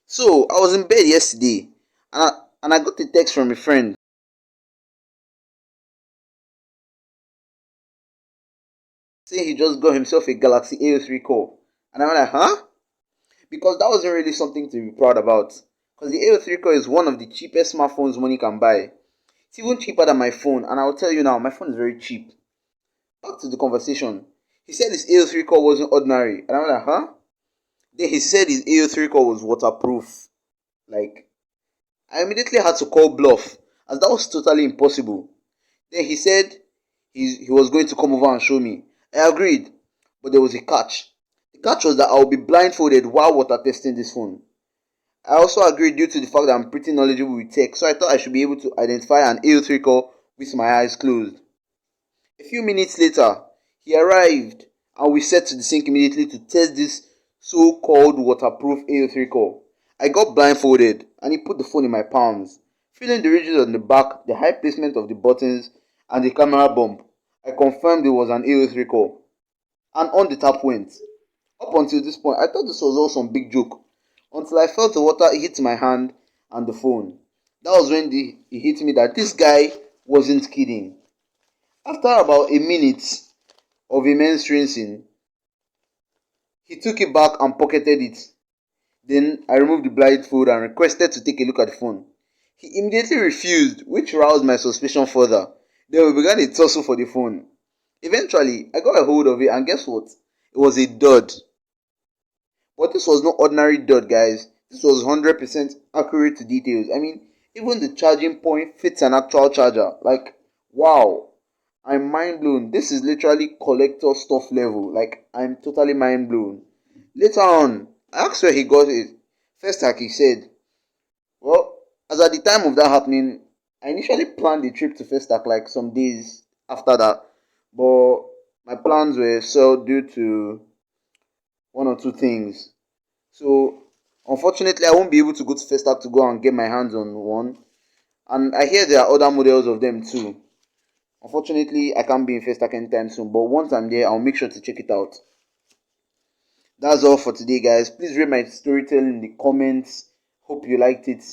So I was in bed yesterday, and I got a text from a friend saying he just got himself a Galaxy A03 core, and I'm like, huh? Because that wasn't really something to be proud about. Because the A03 core is one of the cheapest smartphones money can buy. It's even cheaper than my phone, and I'll tell you now, my phone is very cheap. Back to the conversation. He said his A03 core wasn't ordinary, and I'm like, huh? Then he said his A03 core was waterproof. Like, I immediately had to call bluff, as that was totally impossible. Then he said he was going to come over and show me. I agreed, but there was a catch. The catch was that I would be blindfolded while water testing this phone. I also agreed due to the fact that I'm pretty knowledgeable with tech, so I thought I should be able to identify an A03 core with my eyes closed. A few minutes later, he arrived and we set to the sink immediately to test this so-called waterproof A03 core. I got blindfolded and he put the phone in my palms, feeling the ridges on the back, the high placement of the buttons, and the camera bump. I confirmed it was an A03 core, and on the tap went. Up until this point, I thought this was all some big joke, until I felt the water hit my hand and the phone. That was when it hit me that this guy wasn't kidding. After about a minute of immense rinsing, he took it back and pocketed it. Then I removed the blindfold and requested to take a look at the phone. He immediately refused, which roused my suspicion further. Then we began a tussle for the phone. Eventually, I got a hold of it, and guess what? It was a dud. But this was no ordinary dud, guys. This was 100% accurate to details. I mean, even the charging point fits an actual charger. Like, wow. I'm mind blown. This is literally collector stuff level. Like, I'm totally mind blown. Later on, I asked where he got it. First, like he said, well, as at the time of that happening, I initially planned a trip to Festac like some days after that, but my plans were soiled due to one or two things. So, unfortunately, I won't be able to go to Festac to go and get my hands on one. And I hear there are other models of them too. Unfortunately, I can't be in Festac anytime soon, but once I'm there, I'll make sure to check it out. That's all for today, guys. Please rate my storytelling in the comments. Hope you liked it.